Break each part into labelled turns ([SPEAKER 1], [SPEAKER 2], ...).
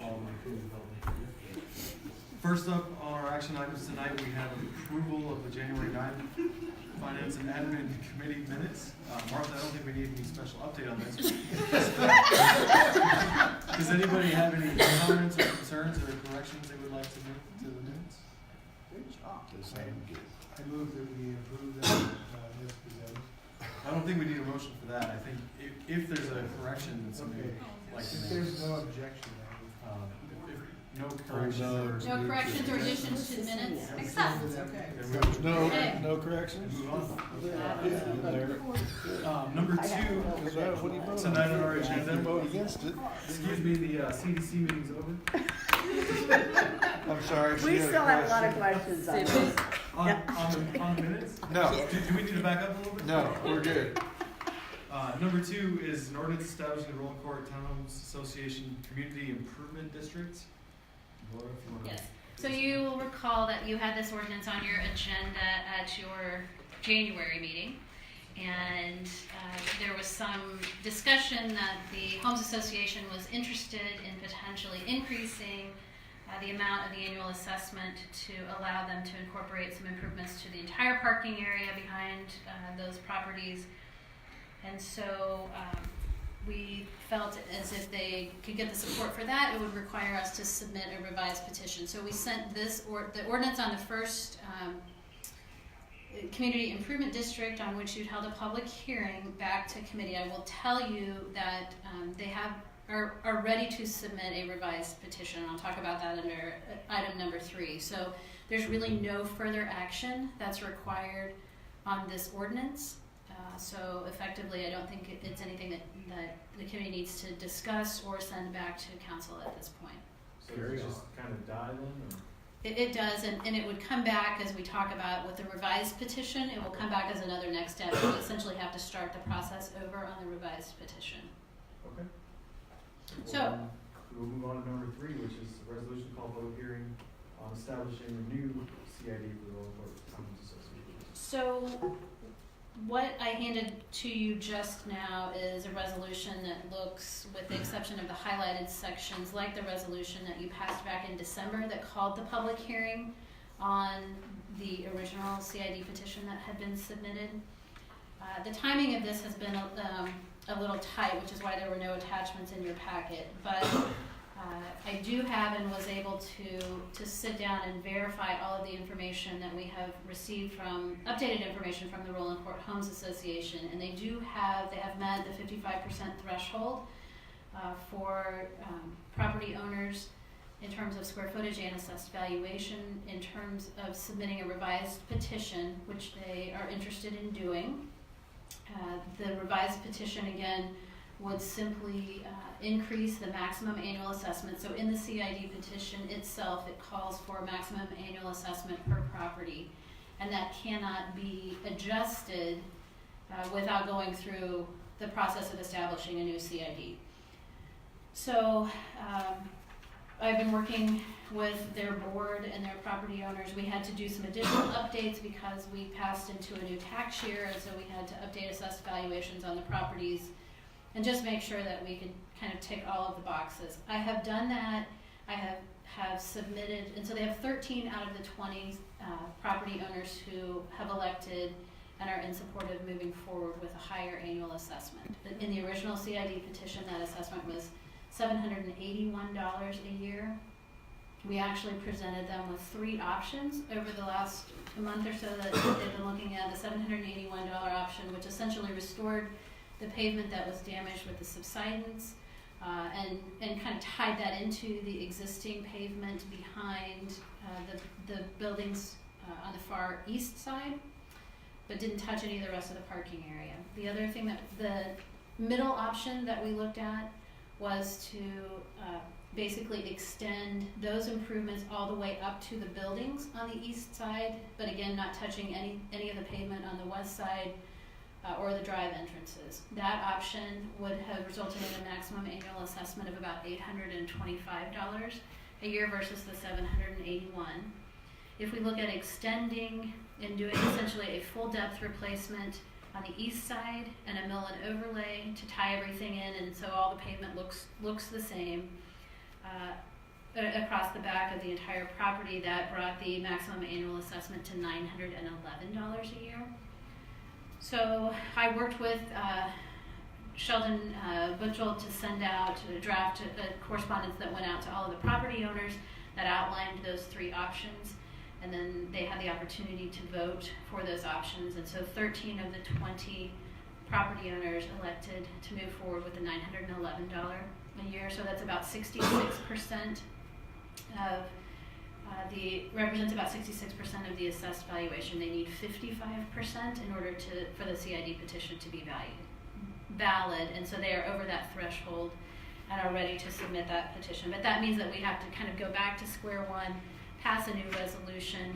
[SPEAKER 1] all my food development. First up on our action items tonight, we have approval of the January 9th Finance and Admin Committee minutes. Martha, I don't think we need any special update on this. Does anybody have any comments or concerns or corrections they would like to make to the minutes?
[SPEAKER 2] Good job.
[SPEAKER 3] The same good.
[SPEAKER 4] I move that we approve that as presented.
[SPEAKER 1] I don't think we need a motion for that. I think if there's a correction that somebody
[SPEAKER 4] Okay.
[SPEAKER 1] would like to
[SPEAKER 4] If
[SPEAKER 1] make.
[SPEAKER 4] there's no objection,
[SPEAKER 1] If no corrections
[SPEAKER 3] no.
[SPEAKER 1] or.
[SPEAKER 5] No corrections or additions to the minutes? Accept.
[SPEAKER 2] Okay.
[SPEAKER 3] No corrections?
[SPEAKER 1] Move on.
[SPEAKER 3] Yeah, there.
[SPEAKER 1] Number two,
[SPEAKER 3] Is that what he voted?
[SPEAKER 1] tonight on our
[SPEAKER 3] He
[SPEAKER 1] agenda.
[SPEAKER 3] voted against it.
[SPEAKER 1] Excuse me, the CDC meeting's over.
[SPEAKER 3] I'm sorry. she
[SPEAKER 2] We
[SPEAKER 3] had
[SPEAKER 2] still have a lot of
[SPEAKER 3] question.
[SPEAKER 2] questions on this.
[SPEAKER 1] On the minutes?
[SPEAKER 3] No,
[SPEAKER 1] Do we need to back up a little bit?
[SPEAKER 3] no, we're good.
[SPEAKER 1] Number two is an ordinance establishing the Roeland Court Homes Association Community Improvement District. Laura, if you want to.
[SPEAKER 5] Yes. So you will recall that you had this ordinance on your agenda at your January meeting. And there was some discussion that the Homes Association was interested in potentially increasing the amount of the annual assessment to allow them to incorporate some improvements to the entire parking area behind those properties. And so we felt as if they could get the support for that, it would require us to submit a revised petition. So we sent the ordinance on the first Community Improvement District, on which you'd held a public hearing, back to committee. I will tell you that they are ready to submit a revised petition. I'll talk about that under item number 3. So there's really no further action that's required on this ordinance. So effectively, I don't think it's anything that the committee needs to discuss or send back to council at this point.
[SPEAKER 1] So does it just kind of die then? Or?
[SPEAKER 5] It does, and it would come back as we talk about with the revised petition. It will come back as another next step. We essentially have to start the process over on the revised petition.
[SPEAKER 1] Okay.
[SPEAKER 5] So
[SPEAKER 1] we'll move on to number 3, which is a resolution called public hearing on establishing a new CID for the Roeland Court Homes Association.
[SPEAKER 5] So what I handed to you just now is a resolution that looks, with the exception of the highlighted sections, like the resolution that you passed back in December that called the public hearing on the original CID petition that had been submitted. The timing of this has been a little tight, which is why there were no attachments in your packet, but I do have and was able to sit down and verify all of the information that we have received from, updated information from the Roeland Court Homes Association, and they have met the 55% threshold for property owners in terms of square footage and assessed valuation. In terms of submitting a revised petition, which they are interested in doing, the revised petition again would simply increase the maximum annual assessment. So in the CID petition itself, it calls for a maximum annual assessment per property, and that cannot be adjusted without going through the process of establishing a new CID. So I've been working with their board and their property owners. We had to do some additional updates because we passed into a new tax year, and so we had to update assessed valuations on the properties and just make sure that we could kind of tick all of the boxes. I have done that. I have submitted, and so they have 13 out of the 20 property owners who have elected and are in support of moving forward with a higher annual assessment. In the original CID petition, that assessment was $781 a year. We actually presented them with 3 options over the last month or so that they've been looking at. The $781 option, which essentially restored the pavement that was damaged with the subsidence, and kind of tied that into the existing pavement behind the buildings on the far east side, but didn't touch any of the rest of the parking area. The other thing, that the middle option that we looked at, was to basically extend those improvements all the way up to the buildings on the east side, but again not touching any of the pavement on the west side or the drive entrances. That option would have resulted in a maximum annual assessment of about $825 a year versus the $781. If we look at extending and doing essentially a full depth replacement on the east side and a mill and overlay to tie everything in, and so all the pavement looks the same, across the back of the entire property, that brought the maximum annual assessment to $911 a year. So I worked with Sheldon Butchell to send out a draft correspondence that went out to all of the property owners that outlined those 3 options, and then they had the opportunity to vote for those options. And so 13 of the 20 property owners elected to move forward with the $911 a year. So that's about 66% of represents about 66% of the assessed valuation. They need 55% in order for the CID petition to be valid, and so they are over that threshold and are ready to submit that petition. But that means that we have to kind of go back to square one, pass a new resolution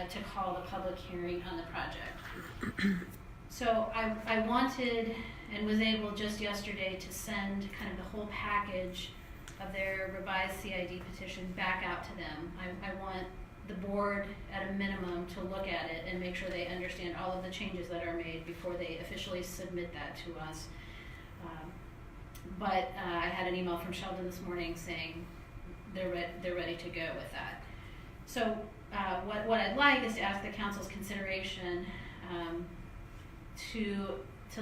[SPEAKER 5] to call the public hearing on the project. So I wanted and was able just yesterday to send kind of the whole package of their revised CID petition back out to them. I want the board at a minimum to look at it and make sure they understand all of the changes that are made before they officially submit that to us. But I had an email from Sheldon this morning saying they're ready to go with that. So what I'd like is to ask the council's consideration to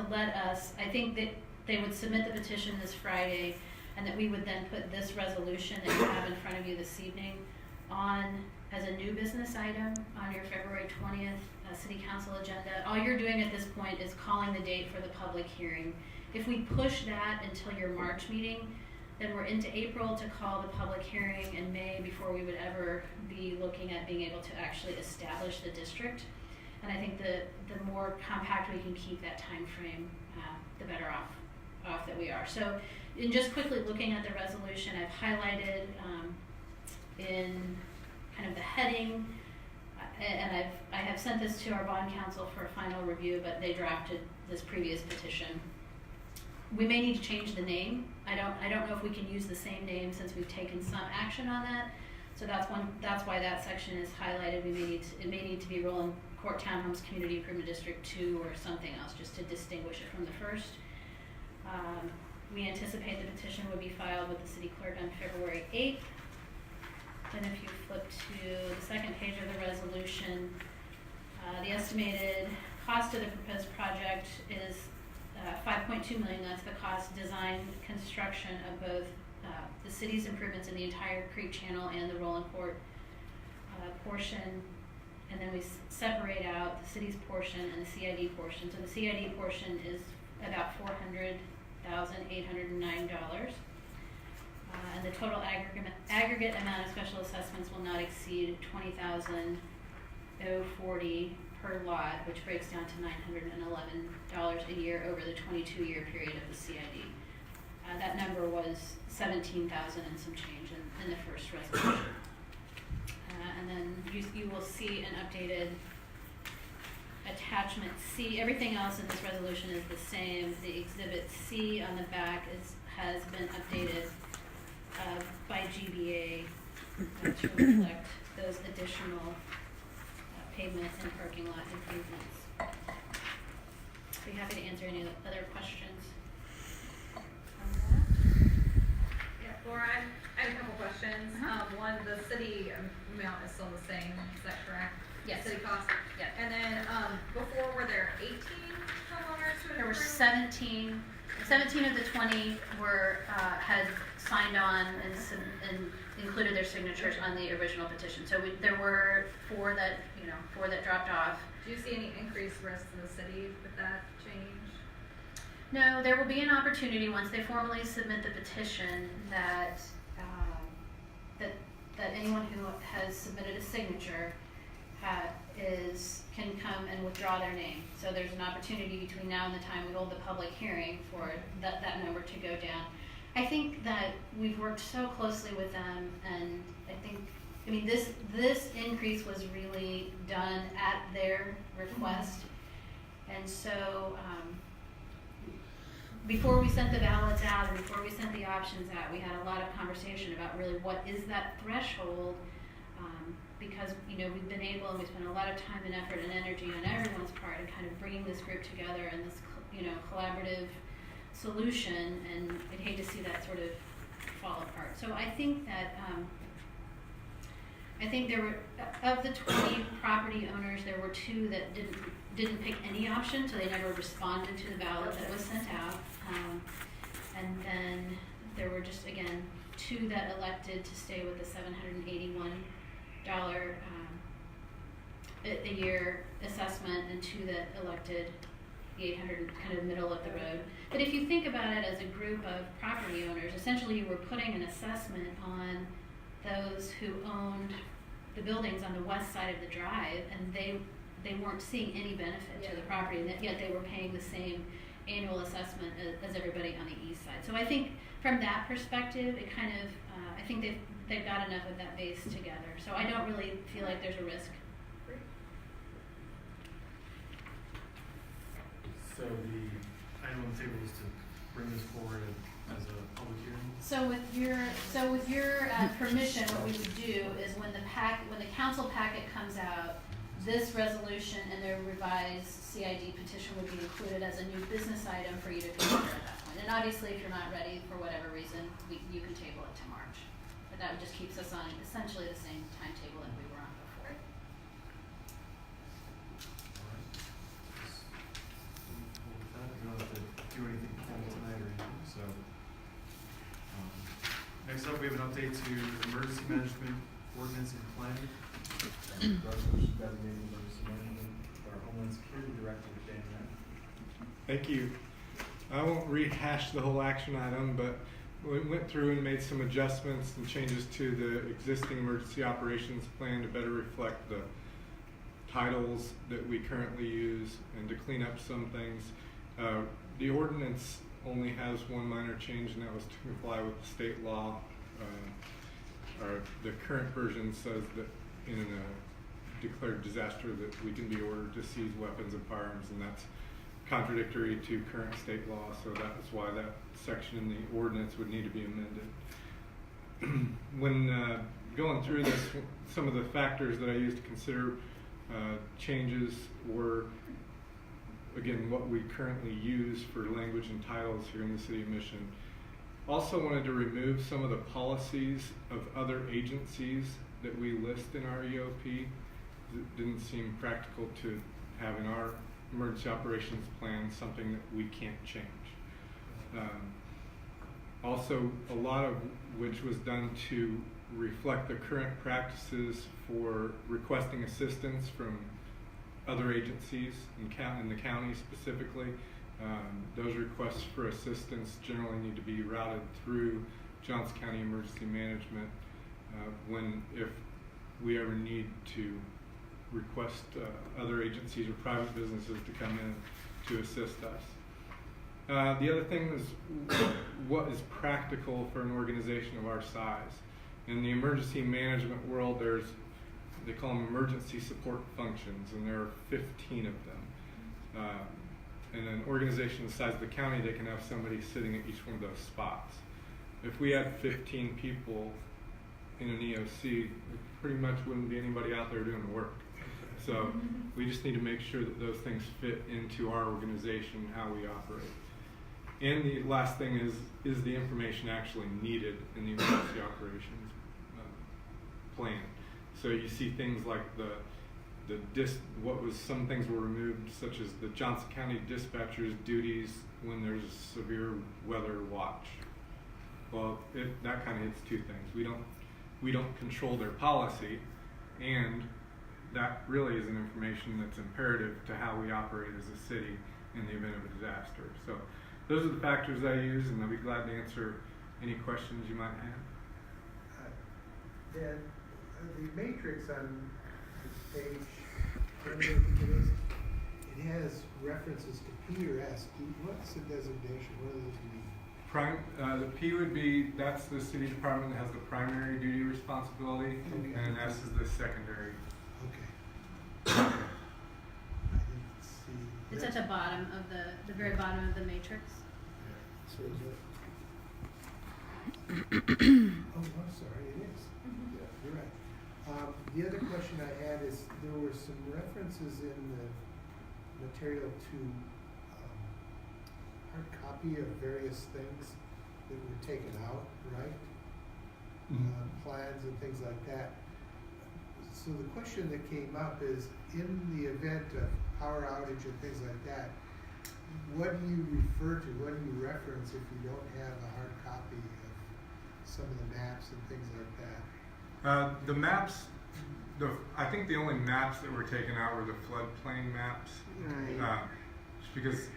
[SPEAKER 5] let us, I think that they would submit the petition this Friday, and that we would then put this resolution that you have in front of you this evening on as a new business item on your February 20th City Council agenda. All you're doing at this point is calling the date for the public hearing. If we push that until your March meeting, then we're into April to call the public hearing, and May before we would ever be looking at being able to actually establish the district. And I think the more compact we can keep that time frame, the better off that we are. So in just quickly looking at the resolution, I've highlighted in kind of the heading, and I have sent this to our bond counsel for a final review, but they drafted this previous petition. We may need to change the name. I don't know if we can use the same name since we've taken some action on that. So that's why that section is highlighted. It may need to be Roeland Court Townhomes Community Improvement District 2 or something else, just to distinguish it from the first. We anticipate the petition would be filed with the city clerk on February 8th. Then if you flip to the second page of the resolution, the estimated cost of the proposed project is $5.2 million. That's the cost, design, construction of both the city's improvements in the entire creek channel and the Roeland Court portion. And then we separate out the city's portion and the CID portion. So the CID portion is about $400,809. And the total aggregate amount of special assessments will not exceed $20,040 per lot, which breaks down to $911 a year over the 22-year period of the CID. That number was $17,000 and some change in the first resolution. And then you will see an updated attachment C. Everything else in this resolution is the same. The exhibit C on the back has been updated by GBA to reflect those additional pavement and parking lot improvements. Be happy to answer any other questions on that.
[SPEAKER 6] Yeah, Laura, I have a couple questions. One, the city amount is still the same, is that correct?
[SPEAKER 5] Yes.
[SPEAKER 6] City cost?
[SPEAKER 5] Yeah.
[SPEAKER 6] And then, before, were there 18 homeowners who had
[SPEAKER 5] There were
[SPEAKER 6] approved?
[SPEAKER 5] 17 of the 20 had signed on and included their signatures on the original petition. So there were four that dropped off.
[SPEAKER 6] Do you see any increased risk to the city with that change?
[SPEAKER 5] No, there will be an opportunity once they formally submit the petition that anyone who has submitted a signature can come and withdraw their name. So there's an opportunity between now and the time we hold the public hearing for that number to go down. I think that we've worked so closely with them, and I mean this increase was really done at their request, and so before we sent the ballots out and before we sent the options out, we had a lot of conversation about really what is that threshold, because we've been able, and we spent a lot of time and effort and energy on everyone's part in kind of bringing this group together in this collaborative solution, and I'd hate to see that sort of fall apart. So I think that I think there were, of the 20 property owners, there were 2 that didn't pick any option, so they never responded to the ballot that was sent out. And then there were just, again, 2 that elected to stay with the $781 a year assessment, and 2 that elected the $800, kind of middle of the road. But if you think about it as a group of property owners, essentially you were putting an assessment on those who owned the buildings on the west side of the drive, and they weren't seeing any benefit to the property, and yet they were paying the same annual assessment as everybody on the east side. So I think from that perspective, it kind of, I think they've got enough of that base together. So I don't really feel like there's a risk.
[SPEAKER 1] So the item on the table is to bring this forward as a public hearing?
[SPEAKER 5] So with your permission, what we would do is when the council packet comes out, this resolution and the revised CID petition would be included as a new business item for you to consider at that point. And obviously, if you're not ready for whatever reason, you can table it to March. But that just keeps us on essentially the same timetable that we were on before.
[SPEAKER 1] We don't have to do anything formal tonight or anything, so. Next up, we have an update to emergency management ordinance and planning.
[SPEAKER 7] Resolution designating emergency management, our Homeland Security Director, Dan Knight.
[SPEAKER 8] Thank you. I won't rehash the whole action item, but we went through and made some adjustments and changes to the existing emergency operations plan to better reflect the titles that we currently use and to clean up some things. The ordinance only has one minor change, and that was to comply with the state law. The current version says that in a declared disaster that we can be ordered to seize weapons and firearms, and that's contradictory to current state law, so that's why that section in the ordinance would need to be amended. When going through this, some of the factors that I used to consider changes were, again, what we currently use for language and titles here in the City of Mission. Also wanted to remove some of the policies of other agencies that we list in our EOP. It didn't seem practical to have in our emergency operations plan something that we can't change. Also, a lot of which was done to reflect the current practices for requesting assistance from other agencies in the county specifically. Those requests for assistance generally need to be routed through Johnson County Emergency Management if we ever need to request other agencies or private businesses to come in to assist us. The other thing is what is practical for an organization of our size. In the emergency management world, they call them emergency support functions, and there are 15 of them. In an organization the size of the county, they can have somebody sitting at each one of those spots. If we had 15 people in an EOC, there pretty much wouldn't be anybody out there doing the work. So we just need to make sure that those things fit into our organization, how we operate. And the last thing is the information actually needed in the emergency operations plan? So you see things like some things were removed, such as the Johnson County dispatcher's duties when there's a severe weather watch. Well, that kind of hits two things. We don't control their policy, and that really is an information that's imperative to how we operate as a city in the event of a disaster. So those are the factors I use, and I'll be glad to answer any questions you might have.
[SPEAKER 4] Dan, the matrix on the page, I think it is, it has references to P or S. What's the designation? What does this mean?
[SPEAKER 8] The P would be, that's the city department that has the primary duty responsibility, and S is the secondary.
[SPEAKER 4] Okay. I didn't see.
[SPEAKER 5] It's at the bottom of the very bottom of the matrix.
[SPEAKER 4] So is it? Oh, I'm sorry, it is. Yeah, you're right. The other question I had is, there were some references in the material to hard copy of various things that were taken out, right?
[SPEAKER 8] Mm-hmm.
[SPEAKER 4] Plans and things like that. So the question that came up is, in the event of power outage and things like that, what do you refer to, what do you reference if you don't have a hard copy of some of the maps and things like that?
[SPEAKER 8] The maps, I think the only maps that were taken out were the floodplain maps.
[SPEAKER 2] Right.
[SPEAKER 8] Just because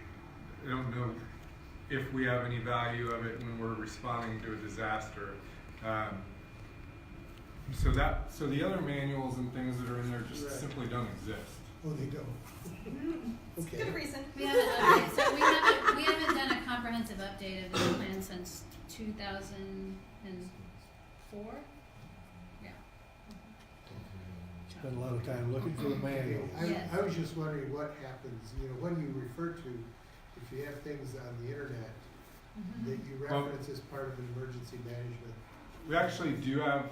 [SPEAKER 8] I don't know if we have any value of it when we're responding to a disaster. So the other manuals and things that are in there just
[SPEAKER 4] Right.
[SPEAKER 8] simply don't exist.
[SPEAKER 4] Oh, they don't? Okay.
[SPEAKER 6] Good reason.
[SPEAKER 5] We haven't updated, so we haven't done a comprehensive update of this plan since 2004? Yeah.
[SPEAKER 3] Spent a lot of time looking for the manual.
[SPEAKER 5] Yes.
[SPEAKER 4] I was just wondering what happens, what do you refer to if you have things on the internet that you
[SPEAKER 8] Well-
[SPEAKER 4] reference as part of an emergency management?
[SPEAKER 8] We actually do have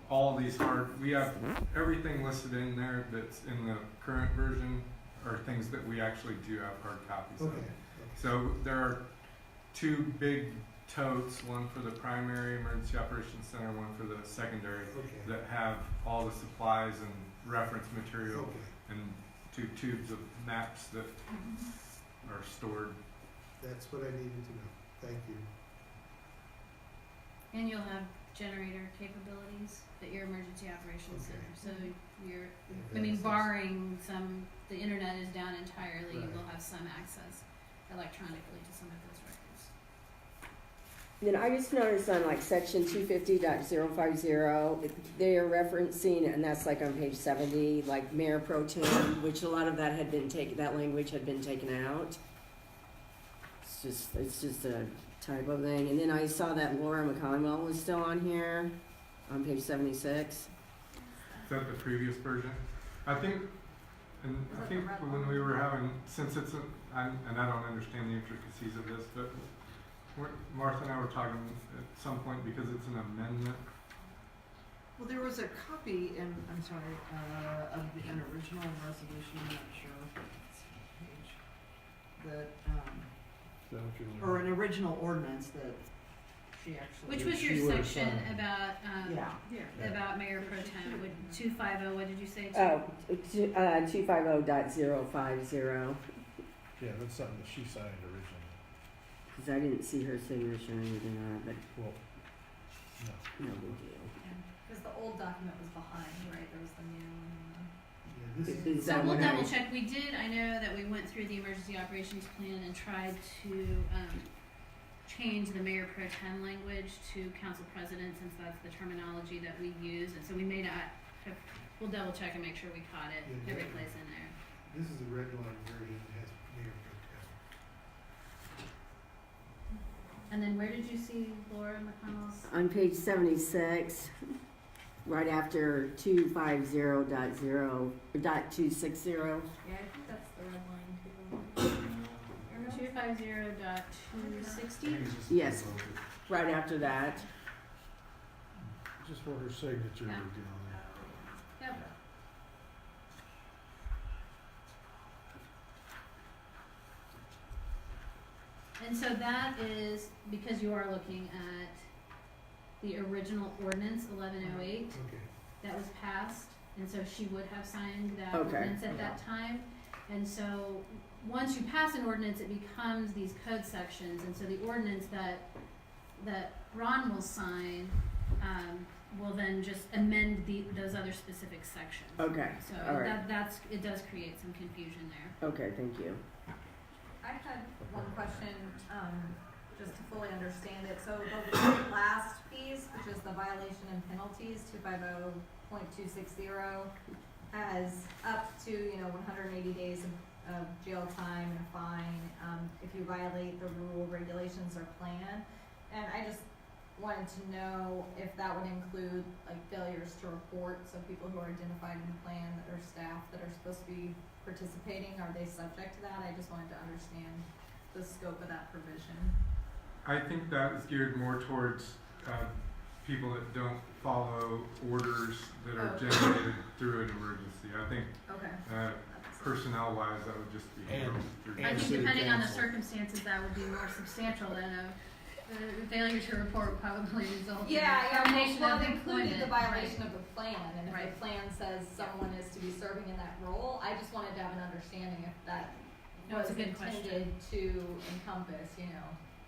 [SPEAKER 8] all these we have everything listed in there that's in the current version are things that we actually do have hard copies of.
[SPEAKER 4] Okay.
[SPEAKER 8] So there are two big totes, one for the primary emergency operations center, one for the secondary,
[SPEAKER 4] Okay.
[SPEAKER 8] that have all the supplies and reference material
[SPEAKER 4] Okay.
[SPEAKER 8] and 2 tubes of maps that are stored.
[SPEAKER 4] That's what I needed to know. Thank you.
[SPEAKER 5] And you'll have generator capabilities at your emergency operations
[SPEAKER 4] Okay.
[SPEAKER 5] center, so you're,
[SPEAKER 4] Yeah,
[SPEAKER 5] I mean,
[SPEAKER 4] that's-
[SPEAKER 5] barring the internet is down entirely, you
[SPEAKER 4] Right.
[SPEAKER 5] will have some access electronically to some of those records.
[SPEAKER 2] Then I just noticed on like section 250.050, they are referencing, and that's like on page 70, like Mayor Pro Tem, which a lot of that had been taken, that language had been taken out. It's just a typo thing. And then I saw that Laura McConwell was still on here on page 76.
[SPEAKER 8] Is that the previous version? I think when we were having, since it's and I don't understand the intricacies of this, but Martha and I were talking at some point because it's an amendment.
[SPEAKER 9] Well, there was a copy in, I'm sorry, of an original resolution, I'm not sure what page, that,
[SPEAKER 3] Is that what you're looking
[SPEAKER 9] or
[SPEAKER 3] at?
[SPEAKER 9] an original ordinance that she actually.
[SPEAKER 5] Which was
[SPEAKER 3] She
[SPEAKER 5] your
[SPEAKER 3] would've
[SPEAKER 5] section
[SPEAKER 3] signed.
[SPEAKER 5] about,
[SPEAKER 9] Yeah.
[SPEAKER 5] about Mayor Pro Tem, with 250, what did you say?
[SPEAKER 2] Oh, 250.050,
[SPEAKER 3] Yeah, that's something that she signed originally.
[SPEAKER 2] because I didn't see her signature or anything on it,
[SPEAKER 3] Well, no.
[SPEAKER 2] but no big deal.
[SPEAKER 6] Because the old document was behind, right, there was the new one.
[SPEAKER 4] Yeah, this
[SPEAKER 2] Is
[SPEAKER 4] is,
[SPEAKER 5] So
[SPEAKER 2] that
[SPEAKER 5] we'll
[SPEAKER 2] what I-
[SPEAKER 5] double check. We did, I know that we went through the emergency operations plan and tried to change the Mayor Pro Tem language to council president, since that's the terminology that we use. And so we may not have, we'll double check and make sure we caught it
[SPEAKER 4] Yeah,
[SPEAKER 5] every
[SPEAKER 4] definitely.
[SPEAKER 5] place in there.
[SPEAKER 4] this is a red line version that has Mayor Pro
[SPEAKER 5] And then where did you see Laura McConnell's?
[SPEAKER 2] On page 76, right after 250.0.260.
[SPEAKER 6] Yeah, I think that's the red line too.
[SPEAKER 5] 250.260?
[SPEAKER 2] Yes. Right after that.
[SPEAKER 3] Just for her signature
[SPEAKER 5] Yeah.
[SPEAKER 3] again.
[SPEAKER 5] Yep. And so that is because you are looking at the original ordinance 1108
[SPEAKER 4] Tem. Okay.
[SPEAKER 5] that was passed, and so she would have signed that
[SPEAKER 2] Okay.
[SPEAKER 5] ordinance at that time. And so, once you pass an ordinance, it becomes these code sections, and so the ordinance that Ron will sign, will then just amend those other specific sections.
[SPEAKER 2] Okay,
[SPEAKER 5] So
[SPEAKER 2] all right.
[SPEAKER 5] it does create some confusion there.
[SPEAKER 2] Okay, thank you.
[SPEAKER 6] I had one question, just to fully understand it. So the last piece, which is the violation and penalties, 250.260, has up to, 180 days of jail time and a fine, if you violate the rule, regulations, or plan. And I just wanted to know if that would include like failures to report, so people who are identified in the plan that are staff that are supposed to be participating, are they subject to that? I just wanted to understand the scope of that provision.
[SPEAKER 8] I think that is geared more towards people that don't follow orders that are
[SPEAKER 6] Okay.
[SPEAKER 8] generated through an emergency. I think
[SPEAKER 6] Okay.
[SPEAKER 8] personnel-wise, that would just be handled through.
[SPEAKER 5] I
[SPEAKER 3] And
[SPEAKER 5] think
[SPEAKER 3] city
[SPEAKER 5] depending on the
[SPEAKER 3] council.
[SPEAKER 5] circumstances, that would be more substantial than failure to report probably result in
[SPEAKER 6] Yeah,
[SPEAKER 5] termination
[SPEAKER 6] well,
[SPEAKER 5] of
[SPEAKER 6] it included the
[SPEAKER 5] employment.
[SPEAKER 6] violation of the plan, and if
[SPEAKER 5] Right.
[SPEAKER 6] the plan says someone is to be serving in that role, I just wanted to have an understanding if that
[SPEAKER 5] No, it's
[SPEAKER 6] was
[SPEAKER 5] a good question.
[SPEAKER 6] intended to encompass,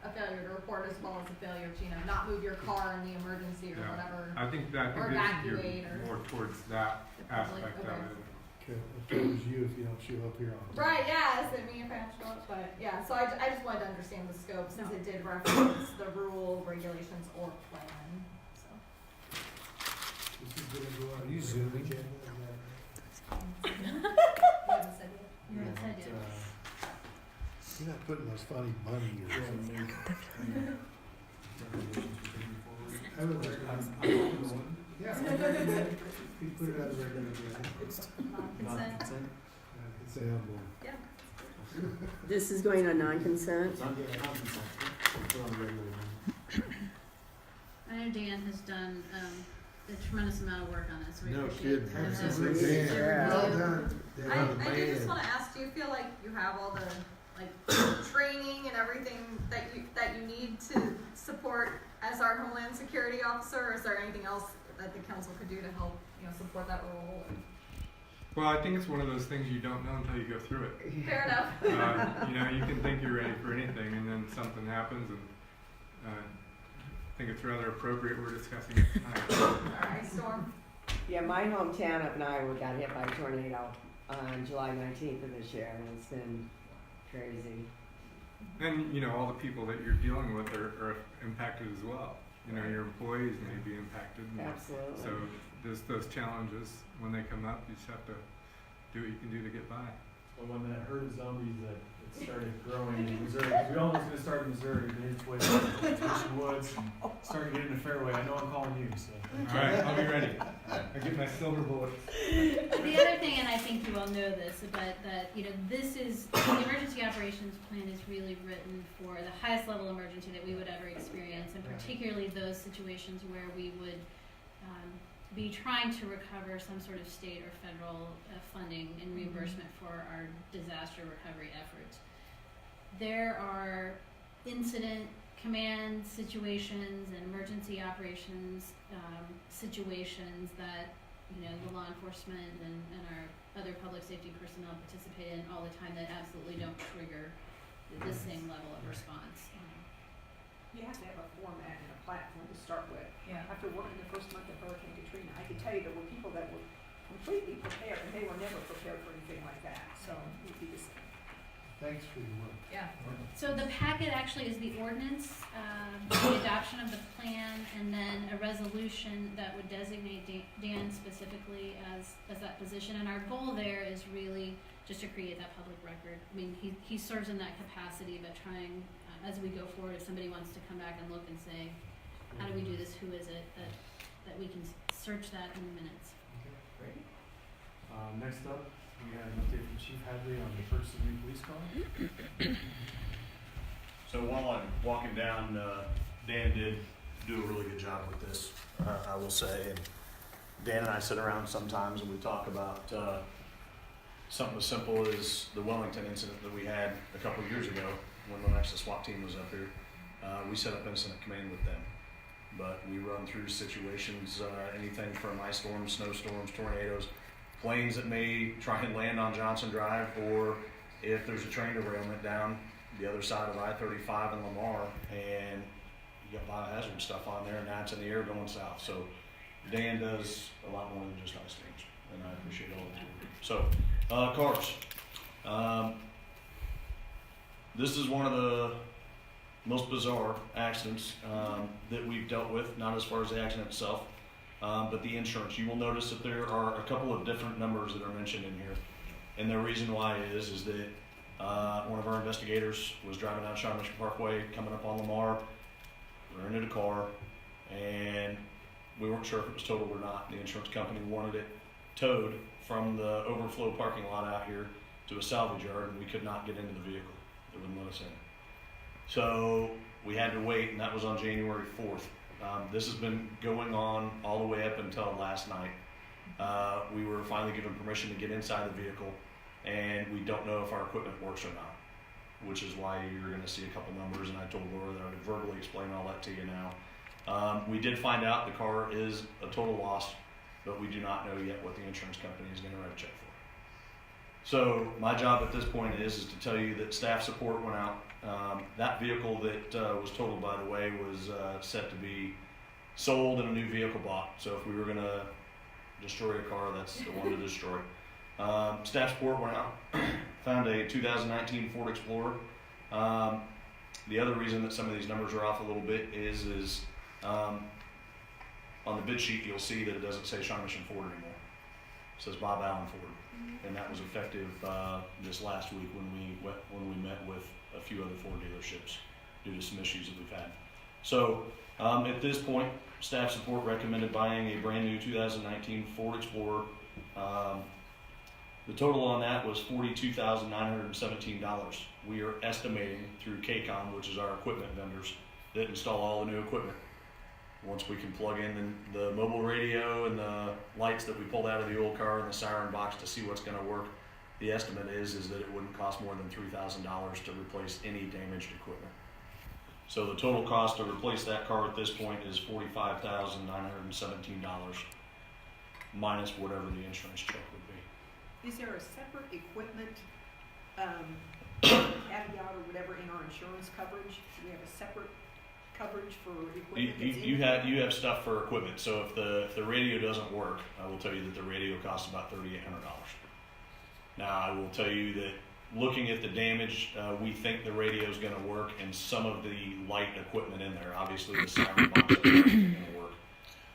[SPEAKER 6] a failure to report as well as a failure to, not move your car in the emergency or
[SPEAKER 8] Yeah.
[SPEAKER 6] whatever.
[SPEAKER 8] I think
[SPEAKER 6] Or
[SPEAKER 8] that,
[SPEAKER 6] evacuate
[SPEAKER 8] you're
[SPEAKER 6] or-
[SPEAKER 8] more towards that
[SPEAKER 6] The public,
[SPEAKER 8] aspect of
[SPEAKER 6] okay.
[SPEAKER 8] it.
[SPEAKER 3] Okay, if it was you, if you don't show up here on time.
[SPEAKER 6] Right, yeah, is it me if I have to show up? But, yeah, so I just wanted to understand the scope, since it did reference the rule, regulations, or plan, so.
[SPEAKER 4] This is gonna go on.
[SPEAKER 3] Are you zooming?
[SPEAKER 4] Agenda, is that right?
[SPEAKER 6] You haven't said yet?
[SPEAKER 5] Yes, I did.
[SPEAKER 3] You're not putting those funny bunny ears in.
[SPEAKER 4] I would recommend. Yeah, I recommend we put it on the regular agenda.
[SPEAKER 6] Consent?
[SPEAKER 3] Say I'm going.
[SPEAKER 6] Yeah.
[SPEAKER 2] This is going on non-consent?
[SPEAKER 5] I know Dan has done a tremendous amount of work on this. We
[SPEAKER 3] No
[SPEAKER 5] appreciate
[SPEAKER 3] kidding.
[SPEAKER 5] his
[SPEAKER 4] Absolutely.
[SPEAKER 5] review.
[SPEAKER 2] Yeah.
[SPEAKER 4] Well done.
[SPEAKER 6] I did just wanna ask, do you feel like you have all the, training and everything that you need to support as our Homeland Security Officer, or is there anything else that the council could do to help, support that role?
[SPEAKER 8] Well, I think it's one of those things you don't know until you go through it.
[SPEAKER 6] Fair enough.
[SPEAKER 8] You can think you're ready for anything, and then something happens, and I think it's rather appropriate we're discussing it tonight.
[SPEAKER 6] Alright, Storm.
[SPEAKER 2] Yeah, my hometown of Iowa got hit by a tornado on July 19th of this year, and it's been crazy.
[SPEAKER 8] And, all the people that you're dealing with are impacted as well. Your employees may be impacted. And
[SPEAKER 2] Absolutely.
[SPEAKER 8] so there's those challenges, when they come up, you just have to do what you can do to get by.
[SPEAKER 7] Well, when that herd of zombies that started growing in Missouri, 'cause we all know it's gonna start in Missouri, made its way to the woods, and started getting in the fairway, I know I'm calling you, so.
[SPEAKER 8] All right, I'll be ready. I get my silver bullets.
[SPEAKER 5] The other thing, and I think you all know this, but that, this is, the emergency operations plan is really written for the highest level emergency that we would ever experience, and particularly those situations where we would be trying to recover some sort of state or federal funding and reimbursement for our disaster recovery efforts. There are incident command situations and emergency operations situations that the law enforcement and our other public safety personnel participate in all the time that absolutely don't trigger the same level of response.
[SPEAKER 9] You have to have a format and a platform to start with.
[SPEAKER 6] Yeah.
[SPEAKER 9] After working the first month of Hurricane Katrina, I can tell you there were people that were completely prepared, and they were never prepared for anything like that, so it would be the same.
[SPEAKER 3] Thanks for your work.
[SPEAKER 6] Yeah.
[SPEAKER 5] So the packet actually is the ordinance, the adoption of the plan, and then a resolution that would designate Dan specifically as that position. And our goal there is really just to create that public record. I mean, he serves in that capacity, but trying, as we go forward, if somebody wants to come back and look and say, how do we do this, who is it, that we can search that in the minutes.
[SPEAKER 7] Great. Next up, we have an update from Chief Hadley on the purchase of a new police car.
[SPEAKER 10] So while I'm walking down, Dan did do a really good job with this, I will say. And Dan and I sit around sometimes and we talk about something as simple as the Wellington incident that we had a couple of years ago when the next SWAT team was up here. We set up incident command with them. But we run through situations, anything from ice storms, snowstorms, tornadoes, planes that may try and land on Johnson Drive, or if there's a train derailment down the other side of I-35 in Lamar, and you got a lot of hazard stuff on there, and that's in the air going south. So Dan does a lot more than just ice storms, and I appreciate all that. So, cars. This is one of the most bizarre accidents that we've dealt with, not as far as the accident itself, but the insurance. You will notice that there are a couple of different numbers that are mentioned in here. And the reason why is that one of our investigators was driving down Shawnee Mission Parkway, coming up on Lamar, rented a car, and we weren't sure if it was totaled or not. The insurance company wanted it towed from the overflow parking lot out here to a salvage yard, and we could not get into the vehicle. They wouldn't let us in. So we had to wait, and that was on January 4th. This has been going on all the way up until last night. We were finally given permission to get inside the vehicle, and we don't know if our equipment works or not. which is why you're gonna see a couple numbers, and I told Laura that I would verbally explain all that to you now. We did find out the car is a total loss, but we do not know yet what the insurance company is gonna write a check for. So my job at this point is to tell you that staff support went out. That vehicle that was totaled, by the way, was set to be sold and a new vehicle bought. So if we were gonna destroy a car, that's the one to destroy. Staff support went out, found a 2019 Ford Explorer. The other reason that some of these numbers are off a little bit is on the bid sheet you'll see that it doesn't say Shawn Mission Ford anymore. It says Bob Allen Ford, and that was effective this last week when we met with a few other Ford dealerships due to some issues that we've had. So at this point, staff support recommended buying a brand new 2019 Ford Explorer. The total on that was $42,917. We are estimating through KCOM, which is our equipment vendors that install all the new equipment. Once we can plug in the mobile radio and the lights that we pulled out of the old car and the siren box to see what's going to work, the estimate is that it wouldn't cost more than $3,000 to replace any damaged equipment. So the total cost to replace that car at this point is $45,917 minus whatever the insurance check would be.
[SPEAKER 9] Is there a separate equipment caveat or whatever in our insurance coverage? Do we have a separate coverage for equipment that's
[SPEAKER 10] You have stuff for equipment. So if the radio doesn't work, I will tell you that the radio costs about $3,800. Now I will tell you that looking at the damage, we think the radio is going to work, and some of the light equipment in there. Obviously the siren box is going to work,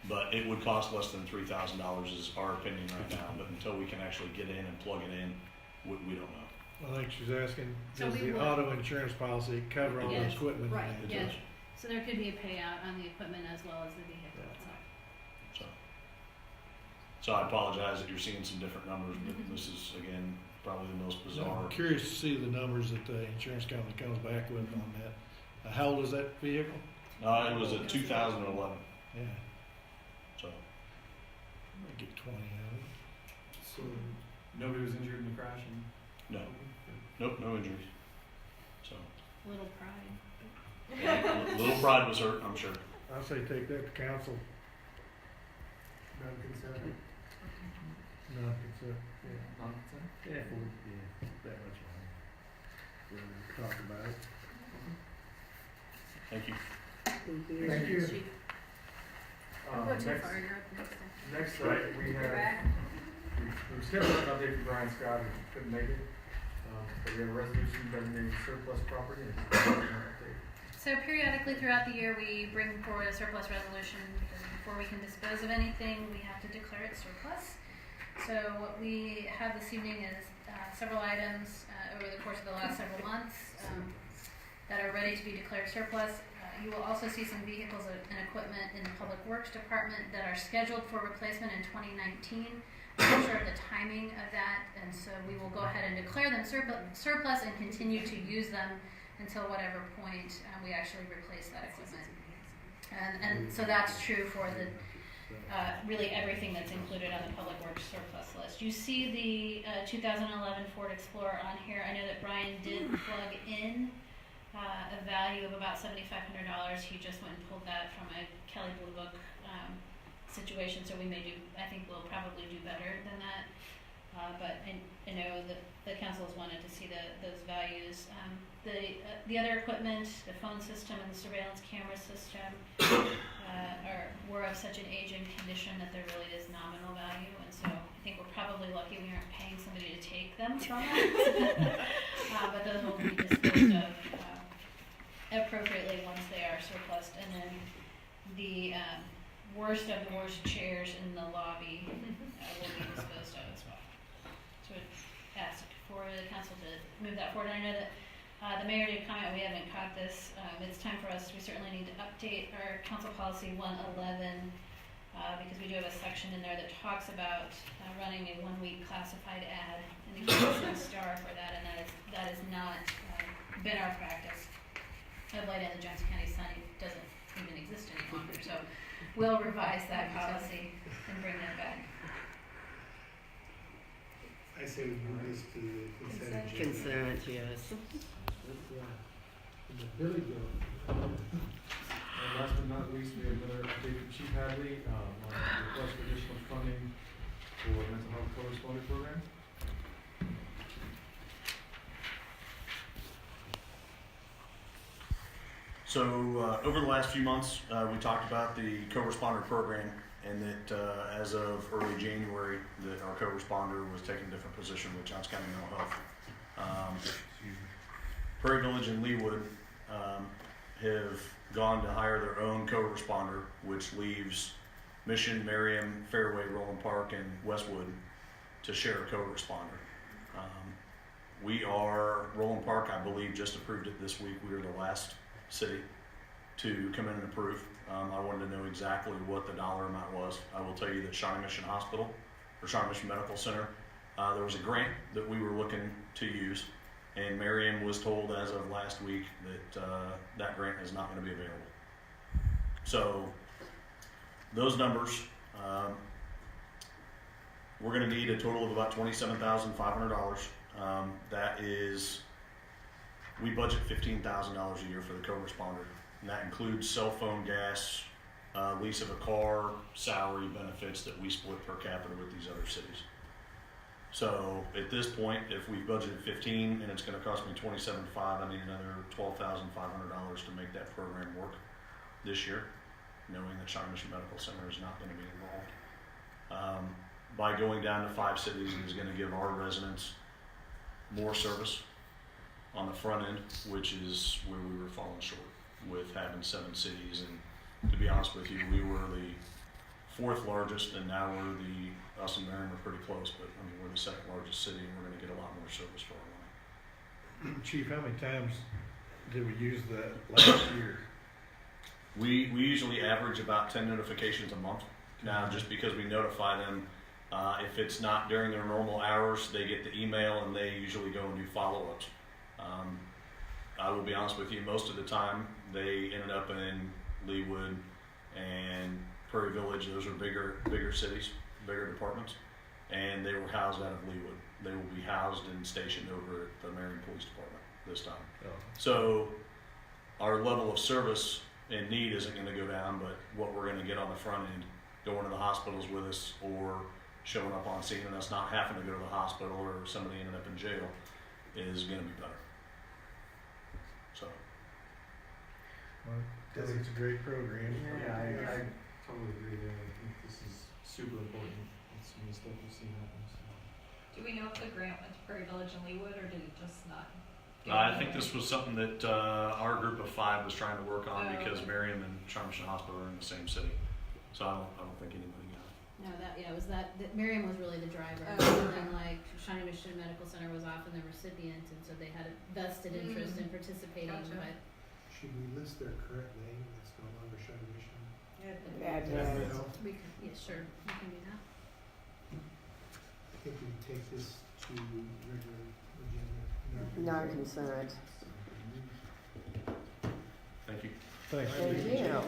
[SPEAKER 10] but it would cost less than $3,000 is our opinion right now. But until we can actually get in and plug it in, we don't know.
[SPEAKER 3] I think she's asking,
[SPEAKER 5] So
[SPEAKER 3] does
[SPEAKER 5] we
[SPEAKER 3] the
[SPEAKER 5] would-
[SPEAKER 3] auto insurance policy cover all the
[SPEAKER 5] Yes.
[SPEAKER 3] equipment?
[SPEAKER 9] Right,
[SPEAKER 3] damage?
[SPEAKER 5] Yes. So there could be a payout on the equipment as well as the vehicle itself.
[SPEAKER 10] So I apologize that you're seeing some different numbers, but this is again probably the most bizarre.
[SPEAKER 3] I'm curious to see the numbers that the insurance company comes back with on that. How old is that vehicle?
[SPEAKER 10] It was a 2011.
[SPEAKER 3] Yeah,
[SPEAKER 10] So
[SPEAKER 3] might get 20 out of it.
[SPEAKER 1] So nobody was injured in the crash?
[SPEAKER 10] no, nope, no injuries. So
[SPEAKER 5] Little pride.
[SPEAKER 10] yeah, little pride was hurt, I'm sure.
[SPEAKER 3] I say take that to council.
[SPEAKER 4] Non-consent.
[SPEAKER 3] No, it's yeah,
[SPEAKER 1] Non-consent?
[SPEAKER 3] yeah, that much money. We'll talk about it.
[SPEAKER 10] Thank you.
[SPEAKER 2] Thank you.
[SPEAKER 3] Thank you.
[SPEAKER 5] Don't go too far, you're up next time.
[SPEAKER 7] Next up, we
[SPEAKER 5] You're
[SPEAKER 7] have,
[SPEAKER 5] back.
[SPEAKER 7] we scheduled an update for Brian Scott, who couldn't make it. But we have a resolution designating surplus property and an update.
[SPEAKER 5] So periodically throughout the year, we bring forward a surplus resolution because before we can dispose of anything, we have to declare it surplus. So what we have this evening is several items over the course of the last several months that are ready to be declared surplus. You will also see some vehicles and equipment in the Public Works Department that are scheduled for replacement in 2019. I'm not sure of the timing of that, and so we will go ahead and declare them surplus and continue to use them until whatever point we actually replace that equipment. And so that's true for the really everything that's included on the Public Works surplus list. You see the 2011 Ford Explorer on here. I know that Brian did plug in a value of about $7,500. He just went and pulled that from a Kelley Blue Book situation, so we may do, I think we'll probably do better than that. But I know that the council has wanted to see those values. The other equipment, the phone system and the surveillance camera system were of such an age and condition that there really is nominal value, and so I think we're probably lucky we aren't paying somebody to take them from us. But those will be disposed of appropriately once they are surplus. And then the worst of the worst chairs in the lobby will be disposed of as well. So I'd ask for the council to move that forward. And I know that the mayor did comment, we haven't caught this. It's time for us, we certainly need to update our council policy 111 because we do have a section in there that talks about running a 1-week classified ad and the a star for that, and that has not been our practice of late, and the Johnson County Sun doesn't even exist any longer. So we'll revise that policy and bring that back.
[SPEAKER 4] I say we move this to the consent agenda.
[SPEAKER 2] Consent, yes.
[SPEAKER 4] Billy Joe.
[SPEAKER 7] And last but not least, we have another update from Chief Hadley, on request for additional funding for mental health co-responder program.
[SPEAKER 10] So, over the last few months, we talked about the co-responder program, and that as of early January, that our co-responder was taking a different position with Johnson County Mental Health. Prairie Village and Leawood have gone to hire their own co-responder, which leaves Mission, Merriam, Fairway, Roeland Park, and Westwood to share a co-responder. Roeland Park, I believe, just approved it this week. We were the last city to come in and approve. I wanted to know exactly what the dollar amount was. I will tell you that Shawnee Mission Hospital, or Shawnee Mission Medical Center, there was a grant that we were looking to use, and Merriam was told as of last week that that grant is not going to be available. So those numbers, we're going to need a total of about $27,500. That is, we budget $15,000 a year for the co-responder, and that includes cell phone, gas, lease of a car, salary, benefits that we split per capita with these other cities. So at this point, if we budgeted 15 and it's going to cost me $27,500, I need another $12,500 to make that program work this year, knowing that Shawnee Mission Medical Center is not going to be involved. By going down to 5 cities, it is going to give our residents more service on the front end, which is where we were falling short with having 7 cities. And to be honest with you, we were the 4th largest, and now us and Merriam are pretty close, but I mean, we're the 2nd largest city, and we're going to get a lot more service for our money.
[SPEAKER 3] Chief, how many times did we use that last year?
[SPEAKER 10] We usually average about 10 notifications a month. Now, just because we notify them, if it's not during their normal hours, they get the email and they usually go and do follow-ups. I will be honest with you, most of the time they ended up in Leawood and Prairie Village. Those are bigger cities, bigger departments, and they were housed out of Leawood. They will be housed and stationed over at the Marion Police Department this time.
[SPEAKER 3] Oh.
[SPEAKER 10] So our level of service and need isn't going to go down, but what we're going to get on the front end, going to the hospitals with us or showing up on scene and us not having to go to the hospital or somebody ending up in jail, is going to be better. So.
[SPEAKER 3] Well, I think it's a great program.
[SPEAKER 7] Yeah, I totally agree there. I think this is super important. It's some of the stuff we've seen happen. So.
[SPEAKER 6] Do we know if the grant went to Prairie Village and Leawood, or did it just not?
[SPEAKER 10] I think this was something that our group of 5 was trying to work on because
[SPEAKER 6] Okay.
[SPEAKER 10] Merriam and Shawnee Mission Hospital are in the same city. So I don't think anybody got it.
[SPEAKER 5] No, it was that Miriam was really the driver.
[SPEAKER 6] Oh,
[SPEAKER 5] And then like Shawnee Mission Medical Center was often the recipient, and so they had a vested interest in participating.
[SPEAKER 6] Gotcha.
[SPEAKER 5] But
[SPEAKER 4] Should we list their current name that's no longer Shawnee Mission?
[SPEAKER 2] Advent.
[SPEAKER 5] we could, yeah, sure, we can do that.
[SPEAKER 4] I think we can take this to regular agenda.
[SPEAKER 2] Non-consent.
[SPEAKER 10] Thank you.
[SPEAKER 3] Thanks.
[SPEAKER 2] Thank you.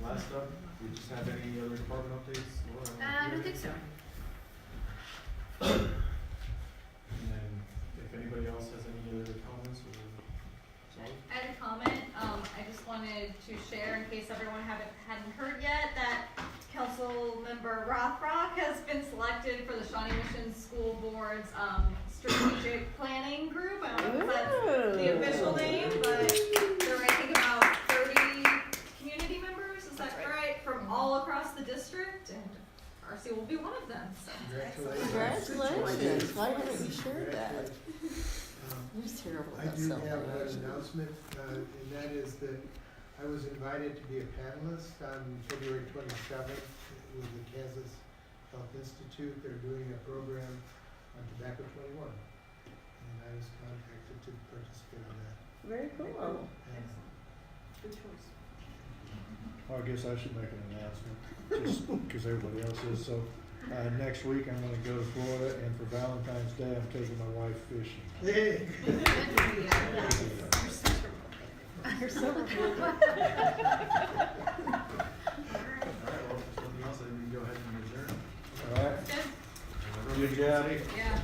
[SPEAKER 7] Last up, we just have any other department updates?
[SPEAKER 5] I don't think so.
[SPEAKER 7] And then if anybody else has any other comments or.
[SPEAKER 6] I had a comment. I just wanted to share, in case everyone hadn't heard yet, that Council Member Rothrock has been selected for the Shawnee Mission School Board's strategic planning group. I don't know if that's the official name, but they're ranking about 30 community members. Is that right? From all across the district, and RC will be one of them. So
[SPEAKER 2] Congratulations. Why haven't you shared that? You're terrible
[SPEAKER 4] I
[SPEAKER 2] about
[SPEAKER 4] do have an
[SPEAKER 2] celebrations.
[SPEAKER 4] announcement, and that is that I was invited to be a panelist on February 27th with the Kansas Health Institute. They're doing a program on Tobacco 21, and I was contacted to participate in that.
[SPEAKER 2] Very cool.
[SPEAKER 4] And
[SPEAKER 6] good choice.
[SPEAKER 3] Well, I guess I should make an announcement, just because everybody else is. So next week I'm going to go to Florida, and for Valentine's Day I'm taking my wife fishing.
[SPEAKER 4] Hey!
[SPEAKER 2] You're so
[SPEAKER 7] Alright, well, if there's nothing else, then we can go ahead and adjourn.
[SPEAKER 3] All right.
[SPEAKER 6] Good.
[SPEAKER 3] Good job.
[SPEAKER 6] Yeah.